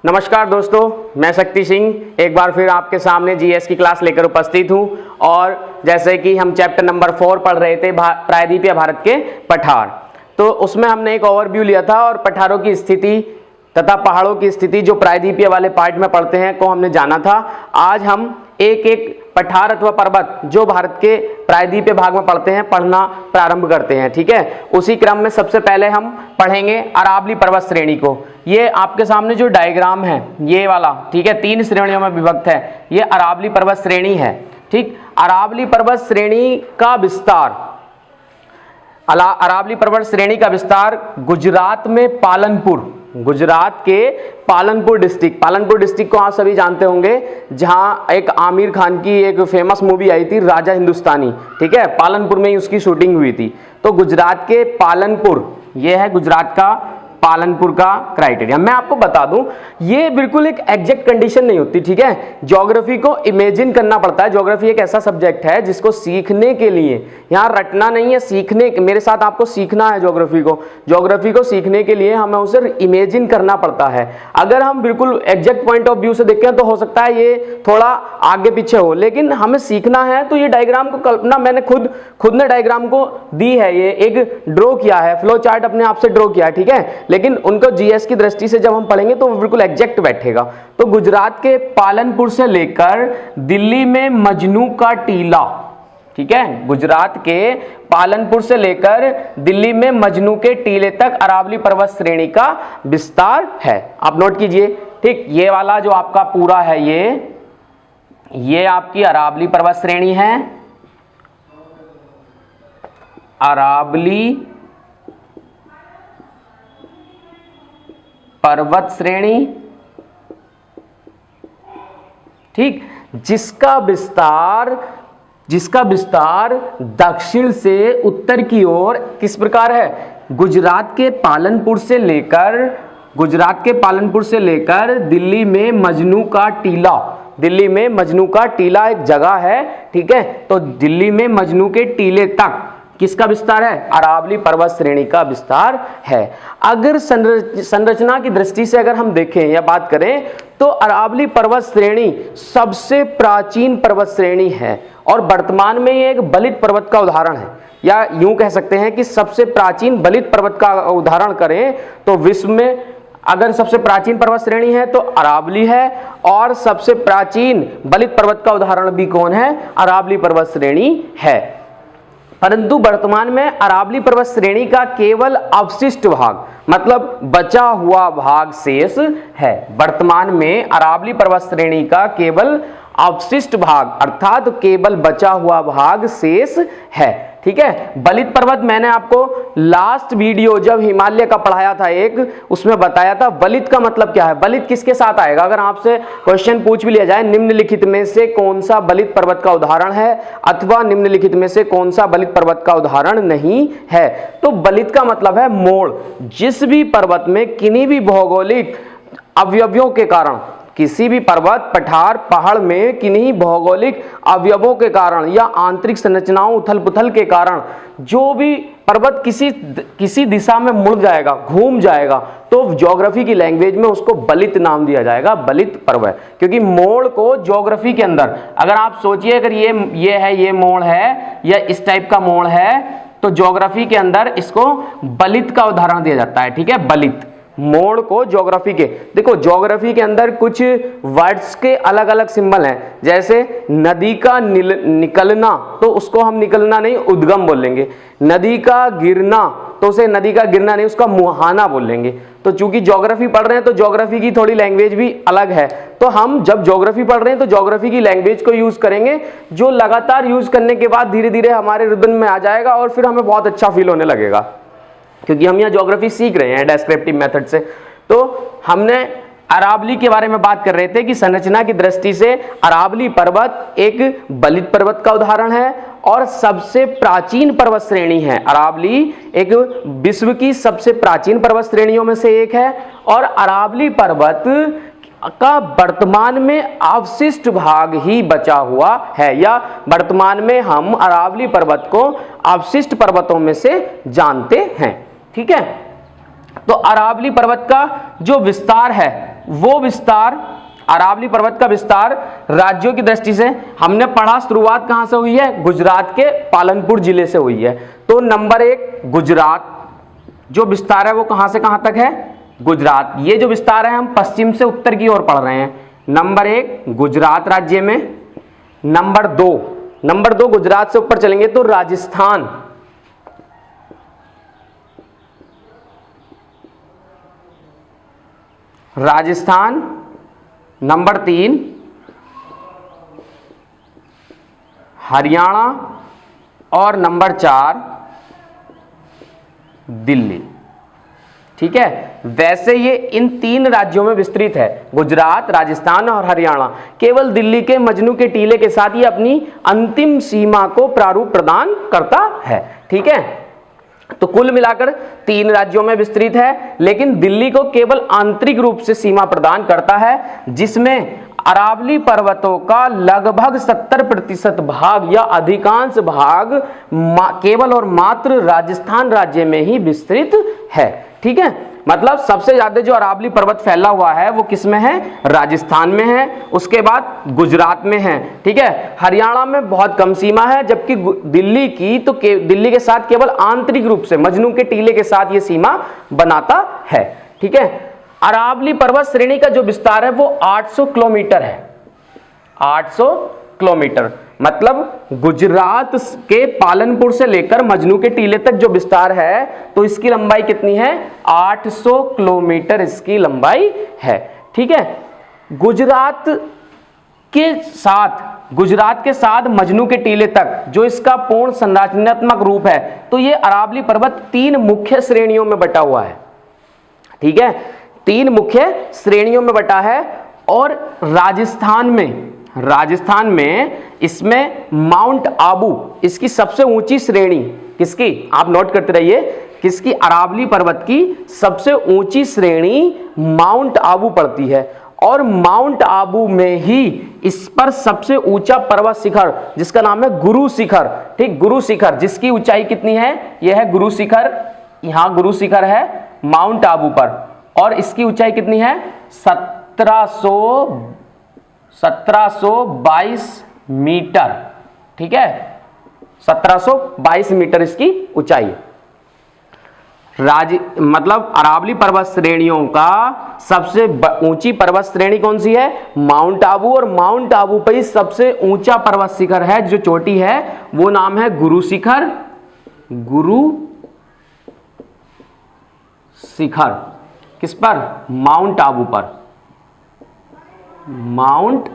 नमस्कार दोस्तों, मैं शक्ति सिंह एक बार फिर आपके सामने जीएस की क्लास लेकर उपस्थित हूं। और जैसे कि हम चैप्टर नंबर 4 पढ़ रहे थे प्रायद्वीपीय भारत के पठार, तो उसमें हमने एक ओवरव्यू लिया था और पठारों की स्थिति तथा पहाड़ों की स्थिति जो प्रायद्वीपीय वाले पार्ट में पढ़ते हैं को हमने जाना था। आज हम एक एक पठार अथवा पर्वत जो भारत के प्रायद्वीपीय भाग में पढ़ते हैं पढ़ना प्रारंभ करते हैं। ठीक है, उसी क्रम में सबसे पहले हम पढ़ेंगे अरावली पर्वत श्रेणी को। ये आपके सामने जो डायग्राम है ये वाला, ठीक है, 3 श्रेणियों में विभक्त है। ये अरावली पर्वत श्रेणी है। ठीक, अरावली पर्वत श्रेणी का विस्तार, अरावली पर्वत श्रेणी का विस्तार गुजरात में गुजरात के पालनपुर डिस्ट्रिक्ट को आप सभी जानते होंगे, जहां एक आमिर खान की एक फेमस मूवी आई थी राजा हिंदुस्तानी। ठीक है, पालनपुर में ही उसकी शूटिंग हुई थी। तो गुजरात के पालनपुर, ये है गुजरात का पालनपुर का क्राइटेरिया। मैं आपको बता दूं, ये बिल्कुल एक एग्जैक्ट कंडीशन नहीं होती। ठीक है, ज्योग्राफी को इमेजिन करना पड़ता है। ज्योग्राफी एक ऐसा सब्जेक्ट है जिसको सीखने के लिए, यहाँ रटना नहीं है, सीखने, मेरे साथ आपको सीखना है ज्योग्राफी को सीखने के लिए हमें उसे इमेजिन करना पड़ता है। अगर हम बिल्कुल एग्जैक्ट पॉइंट ऑफ व्यू से देखें तो हो सकता है ये थोड़ा आगे पीछे हो, लेकिन हमें सीखना है। तो ये डायग्राम को कल्पना मैंने खुद ने डायग्राम को दी है, ये एक ड्रॉ किया है, फ्लो चार्ट अपने आप से ड्रॉ किया है। ठीक है, लेकिन उनको जीएस की दृष्टि से जब हम पढ़ेंगे तो वो बिल्कुल एग्जैक्ट बैठेगा। तो गुजरात के पालनपुर से लेकर दिल्ली में मजनू का टीला, ठीक है, गुजरात के पालनपुर से लेकर दिल्ली में मजनू के टीले तक अरावली पर्वत श्रेणी का विस्तार है। आप नोट कीजिए। ठीक, ये वाला जो आपका पूरा है ये आपकी अरावली पर्वत श्रेणी है। अरावली पर्वत श्रेणी, ठीक, जिसका विस्तार दक्षिण से उत्तर की ओर किस प्रकार है, गुजरात के पालनपुर से लेकर दिल्ली में मजनू का टीला एक जगह है। ठीक है, तो दिल्ली में मजनू के टीले तक किसका विस्तार है, अरावली पर्वत श्रेणी का विस्तार है। अगर संरचना की दृष्टि से अगर हम देखें या बात करें तो अरावली पर्वत श्रेणी सबसे प्राचीन पर्वत श्रेणी है और वर्तमान में ये एक बलित पर्वत का उदाहरण है, या यूं कह सकते हैं कि सबसे प्राचीन बलित पर्वत का उदाहरण करें तो विश्व में अगर सबसे प्राचीन पर्वत श्रेणी है तो अरावली है, और सबसे प्राचीन बलित पर्वत का उदाहरण भी कौन है, अरावली पर्वत श्रेणी है। परंतु वर्तमान में अरावली पर्वत श्रेणी का केवल अवशिष्ट भाग, मतलब बचा हुआ भाग शेष है। वर्तमान में अरावली पर्वत श्रेणी का केवल अवशिष्ट भाग अर्थात केवल बचा हुआ भाग शेष है। ठीक है, बलित पर्वत मैंने आपको लास्ट वीडियो जब हिमालय का पढ़ाया था उसमें बताया था बलित का मतलब क्या है। बलित किसके साथ आएगा, अगर आपसे क्वेश्चन पूछ भी लिया जाए निम्नलिखित में से कौन सा बलित पर्वत का उदाहरण है अथवा निम्नलिखित में से कौन सा बलित पर्वत का उदाहरण नहीं है, तो बलित का मतलब है मोड़। जिस भी पर्वत में किन्हीं भी भौगोलिक अवयवों के कारण, किसी भी पर्वत पठार पहाड़ में किन्हीं भौगोलिक अवयवों के कारण या आंतरिक संरचनाओं उथल पुथल के कारण जो भी पर्वत किसी दिशा में मुड़ जाएगा, घूम जाएगा, तो ज्योग्राफी की लैंग्वेज में उसको बलित नाम दिया जाएगा, बलित पर्वत। क्योंकि मोड़ को ज्योग्राफी के अंदर अगर आप सोचिए, अगर ये मोड़ है या इस टाइप का मोड़ है तो ज्योग्राफी के अंदर इसको बलित का उदाहरण दिया जाता है। ठीक है, बलित मोड़ को ज्योग्राफी के, देखो ज्योग्राफी के अंदर कुछ वर्ड्स के अलग अलग सिंबल हैं। जैसे नदी का निकलना, तो उसको हम निकलना नहीं उद्गम बोलेंगे। नदी का गिरना, तो उसे नदी का गिरना नहीं उसका मुहाना बोलेंगे। तो चूंकि ज्योग्राफी पढ़ रहे हैं तो ज्योग्राफी की थोड़ी लैंग्वेज भी अलग है, तो हम जब ज्योग्राफी पढ़ रहे हैं तो ज्योग्राफी की लैंग्वेज को यूज करेंगे, जो लगातार यूज करने के बाद धीरे धीरे हमारे रिदम में आ जाएगा और फिर हमें बहुत अच्छा फील होने लगेगा, क्योंकि हम यहाँ ज्योग्राफी सीख रहे हैं डेस्क्रिप्टिव मेथड से। तो हमने अरावली के बारे में बात कर रहे थे कि संरचना की दृष्टि से अरावली पर्वत एक बलित पर्वत का उदाहरण है और सबसे प्राचीन पर्वत श्रेणी है। अरावली एक विश्व की सबसे प्राचीन पर्वत श्रेणियों में से एक है और अरावली पर्वत का वर्तमान में अवशिष्ट भाग ही बचा हुआ है, या वर्तमान में हम अरावली पर्वत को अवशिष्ट पर्वतों में से जानते हैं। ठीक है, तो अरावली पर्वत का जो विस्तार है वो विस्तार, अरावली पर्वत का विस्तार राज्यों की दृष्टि से हमने पढ़ा, शुरुआत कहां से हुई है? गुजरात के पालनपुर जिले से हुई है। तो नंबर 1 गुजरात जो विस्तार है वो कहां से कहां तक है? गुजरात। ये जो विस्तार है हम पश्चिम से उत्तर की ओर पढ़ रहे हैं। नंबर 1 गुजरात राज्य में। नंबर 2 गुजरात से ऊपर चलेंगे तो राजस्थान, राजस्थान। नंबर 3 हरियाणा और नंबर 4 दिल्ली। ठीक है, वैसे ये इन 3 राज्यों में विस्तृत है, गुजरात, राजस्थान और हरियाणा। केवल दिल्ली के मजनू के टीले के साथ ये अपनी अंतिम सीमा को प्रारूप प्रदान करता है। ठीक है, तो कुल मिलाकर 3 राज्यों में विस्तृत है, लेकिन दिल्ली को केवल आंतरिक रूप से सीमा प्रदान करता है, जिसमें अरावली पर्वतों का लगभग 70% भाग या अधिकांश भाग केवल और मात्र राजस्थान राज्य में ही विस्तृत है। ठीक है, मतलब सबसे ज्यादा जो अरावली पर्वत फैला हुआ है वो किस में है? राजस्थान में है, उसके बाद गुजरात में है। ठीक है, हरियाणा में बहुत कम सीमा है, जबकि दिल्ली की तो दिल्ली के साथ केवल आंतरिक रूप से मजनू के टीले के साथ ये सीमा बनाता है। ठीक है, अरावली पर्वत श्रेणी का जो विस्तार है वो 800 किलोमीटर है। 800 किलोमीटर मतलब गुजरात के पालनपुर से लेकर मजनू के टीले तक जो विस्तार है तो इसकी लंबाई कितनी है? 800 किलोमीटर इसकी लंबाई है। ठीक है, गुजरात के साथ मजनू के टीले तक जो इसका पूर्ण संरचनात्मक रूप है, तो ये अरावली पर्वत 3 मुख्य श्रेणियों में बटा हुआ है। ठीक है, 3 मुख्य श्रेणियों में बटा है। और राजस्थान में इसमें माउंट आबू इसकी सबसे ऊंची श्रेणी, किसकी? आप नोट करते रहिए, किसकी? अरावली पर्वत की सबसे ऊंची श्रेणी माउंट आबू पड़ती है। और माउंट आबू में ही इस पर सबसे ऊंचा पर्वत शिखर जिसका नाम है गुरु शिखर। ठीक, गुरु शिखर जिसकी ऊंचाई कितनी है? यह है गुरु शिखर, यहां गुरु शिखर है माउंट आबू पर, और इसकी ऊंचाई कितनी है? 1722 मीटर। ठीक है, 1722 मीटर इसकी ऊंचाई। मतलब अरावली पर्वत श्रेणियों का सबसे ऊंची पर्वत श्रेणी कौन सी है? माउंट आबू। और माउंट आबू पर ही सबसे ऊंचा पर्वत शिखर है, जो चोटी है वो नाम है गुरु शिखर। गुरु शिखर किस पर? माउंट आबू पर। माउंट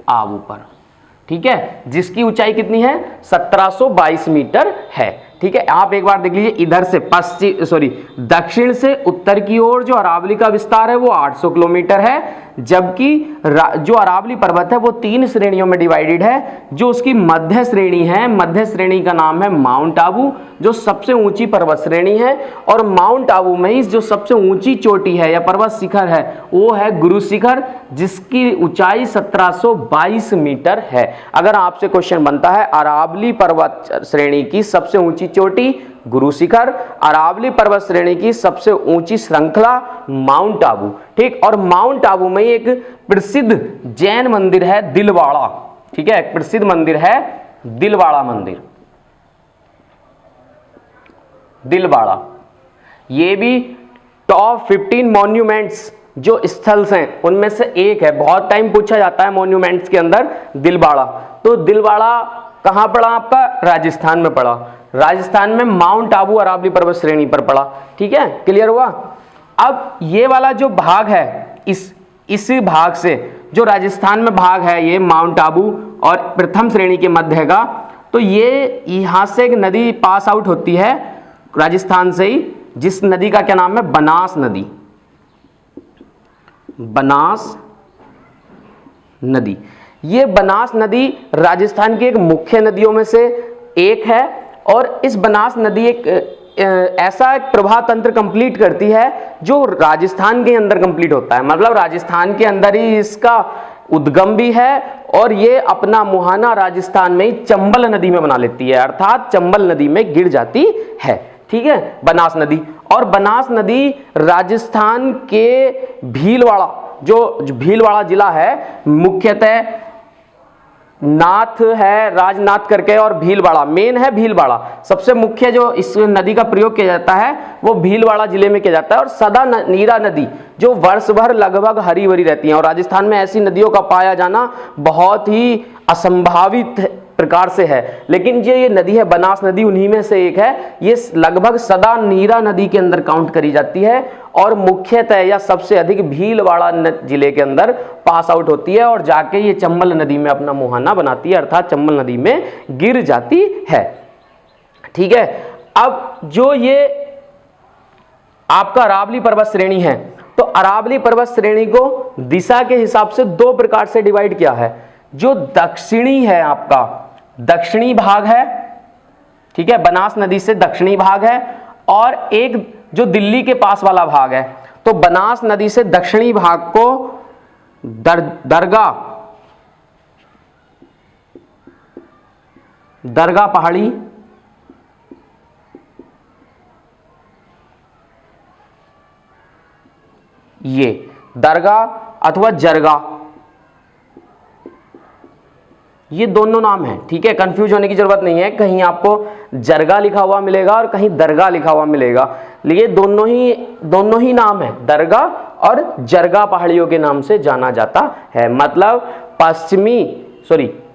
आबू पर। ठीक है, जिसकी ऊंचाई कितनी है? 1722 मीटर है। ठीक है, आप एक बार देख लीजिए, इधर से दक्षिण से उत्तर की ओर जो अरावली का विस्तार है वो 800 किलोमीटर है, जबकि जो अरावली पर्वत है वो 3 श्रेणियों में डिवाइडेड है। जो उसकी मध्य श्रेणी है, मध्य श्रेणी का नाम है माउंट आबू, जो सबसे ऊंची पर्वत श्रेणी है। और माउंट आबू में ही जो सबसे ऊंची चोटी है या पर्वत शिखर है वो है गुरु शिखर, जिसकी ऊंचाई 1722 मीटर है। अगर आपसे क्वेश्चन बनता है अरावली पर्वत श्रेणी की सबसे ऊंची चोटी गुरु शिखर, अरावली पर्वत श्रेणी की सबसे ऊंची श्रृंखला माउंट आबू। ठीक, और माउंट आबू में एक प्रसिद्ध जैन मंदिर है दिलवाड़ा। ठीक है, एक प्रसिद्ध मंदिर है दिलवाड़ा मंदिर। दिलवाड़ा ये भी टॉप 15 मॉन्यूमेंट्स जो स्थल हैं उनमें से एक है। बहुत टाइम पूछा जाता है मॉन्यूमेंट्स के अंदर दिलवाड़ा। तो दिलवाड़ा कहां पड़ा? आपका राजस्थान में पड़ा। राजस्थान में माउंट आबू अरावली पर्वत श्रेणी पर पड़ा। ठीक है, क्लियर हुआ? अब ये वाला जो भाग है, इसी भाग से जो राजस्थान में भाग है ये माउंट आबू और प्रथम श्रेणी के मध्य का, तो ये यहां से एक नदी पास आउट होती है राजस्थान से ही, जिस नदी का क्या नाम है? बनास नदी। बनास नदी, ये बनास नदी राजस्थान की एक मुख्य नदियों में से एक है। और इस बनास नदी एक ऐसा एक प्रवाह तंत्र कंप्लीट करती है जो राजस्थान के अंदर कंप्लीट होता है। मतलब राजस्थान के अंदर ही इसका उद्गम भी है और ये अपना मुहाना राजस्थान में ही चंबल नदी में बना लेती है, अर्थात चंबल नदी में गिर जाती है। ठीक है, बनास नदी। और बनास नदी राजस्थान के भीलवाड़ा, जो भीलवाड़ा जिला है, मुख्यतः नाथ है, राजनाथ करके, और भीलवाड़ा मेन है। भीलवाड़ा सबसे मुख्य जो इस नदी का प्रयोग किया जाता है वो भीलवाड़ा जिले में किया जाता है। और सदा नीरा नदी जो वर्ष भर लगभग हरी भरी रहती है, और राजस्थान में ऐसी नदियों का पाया जाना बहुत ही असंभावित प्रकार से है, लेकिन जो ये नदी है बनास नदी उन्हीं में से एक है। ये लगभग सदा नीरा नदी के अंदर काउंट करी जाती है और मुख्यतः या सबसे अधिक भीलवाड़ा जिले के अंदर पास आउट होती है और जाके ये चंबल नदी में अपना मुहाना बनाती है, अर्थात चंबल नदी में गिर जाती है। ठीक है, अब जो ये आपका अरावली पर्वत श्रेणी है, तो अरावली पर्वत श्रेणी को दिशा के हिसाब से दो प्रकार से डिवाइड किया है। जो दक्षिणी है, आपका दक्षिणी भाग है, ठीक है, बनास नदी से दक्षिणी भाग है, और एक जो दिल्ली के पास वाला भाग है। तो बनास नदी से दक्षिणी भाग को दरगाह पहाड़ी, ये दरगाह अथवा जरगा, ये दोनों नाम है। ठीक है, कंफ्यूज होने की जरूरत नहीं है, कहीं आपको जरगा लिखा हुआ मिलेगा और कहीं दरगाह लिखा हुआ मिलेगा, लेकिन दोनों ही नाम है, दरगाह और जरगा पहाड़ियों के नाम से जाना जाता है। मतलब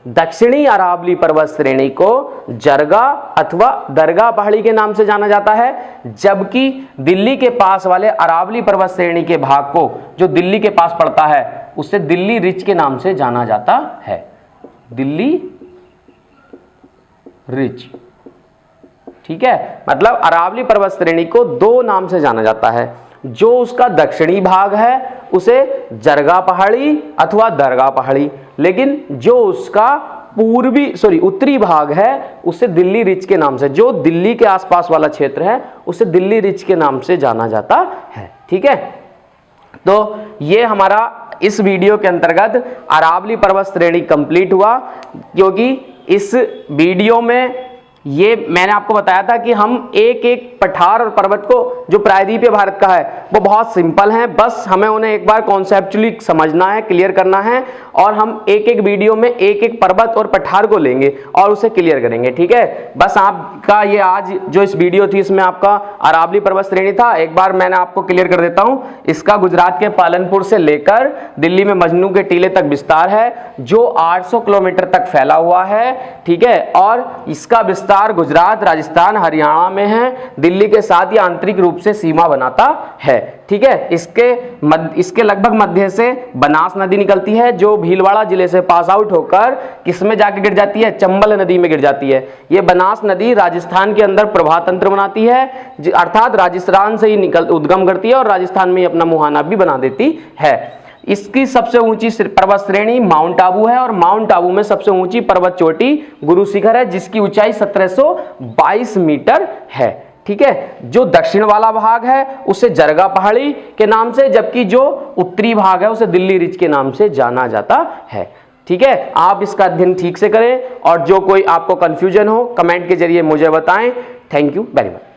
दक्षिणी अरावली पर्वत श्रेणी को जरगा अथवा दरगाह पहाड़ी के नाम से जाना जाता है, जबकि दिल्ली के पास वाले अरावली पर्वत श्रेणी के भाग को, जो दिल्ली के पास पड़ता है, उसे दिल्ली रिज के नाम से जाना जाता है। दिल्ली रिज, ठीक है, मतलब अरावली पर्वत श्रेणी को दो नाम से जाना जाता है। जो उसका दक्षिणी भाग है उसे जरगा पहाड़ी अथवा दरगाह पहाड़ी, लेकिन जो उसका उत्तरी भाग है उसे दिल्ली रिज के नाम से, जो दिल्ली के आसपास वाला क्षेत्र है उसे दिल्ली रिज के नाम से जाना जाता है। ठीक है, तो ये हमारा इस वीडियो के अंतर्गत अरावली पर्वत श्रेणी कंप्लीट हुआ, क्योंकि इस वीडियो में ये मैंने आपको बताया था कि हम एक एक पठार और पर्वत को, जो प्रायद्वीपीय भारत का है, वो बहुत सिंपल है, बस हमें उन्हें एक बार कॉन्सेप्चुअली समझना है, क्लियर करना है, और हम एक एक वीडियो में एक एक पर्वत और पठार को लेंगे और उसे क्लियर करेंगे। ठीक है, बस आपका ये आज जो इस वीडियो थी इसमें आपका अरावली पर्वत श्रेणी था, एक बार मैंने आपको क्लियर कर देता हूं। इसका गुजरात के पालनपुर से लेकर दिल्ली में मजनू के टीले तक विस्तार है, जो 800 किलोमीटर तक फैला हुआ है। ठीक है, और इसका विस्तार गुजरात, राजस्थान, हरियाणा में है, दिल्ली के साथ ही आंतरिक रूप से सीमा बनाता है। ठीक है, इसके लगभग मध्य से बनास नदी निकलती है, जो भीलवाड़ा जिले से पास आउट होकर किसमें जाके गिर जाती है, चंबल नदी में गिर जाती है। ये बनास नदी राजस्थान के अंदर प्रवाह तंत्र बनाती है, अर्थात राजस्थान से ही उद्गम करती है और राजस्थान में ही अपना मुहाना भी बना देती है। इसकी सबसे ऊंची पर्वत श्रेणी माउंट आबू है, और माउंट आबू में सबसे ऊंची पर्वत चोटी गुरु शिखर है, जिसकी ऊंचाई 1722 मीटर है। ठीक है, जो दक्षिण वाला भाग है उसे जरगा पहाड़ी के नाम से, जबकि जो उत्तरी भाग है उसे दिल्ली रिज के नाम से जाना जाता है। ठीक है, आप इसका अध्ययन ठीक से करें, और जो कोई आपको कंफ्यूजन हो कमेंट के जरिए मुझे बताएं। Thank you very much.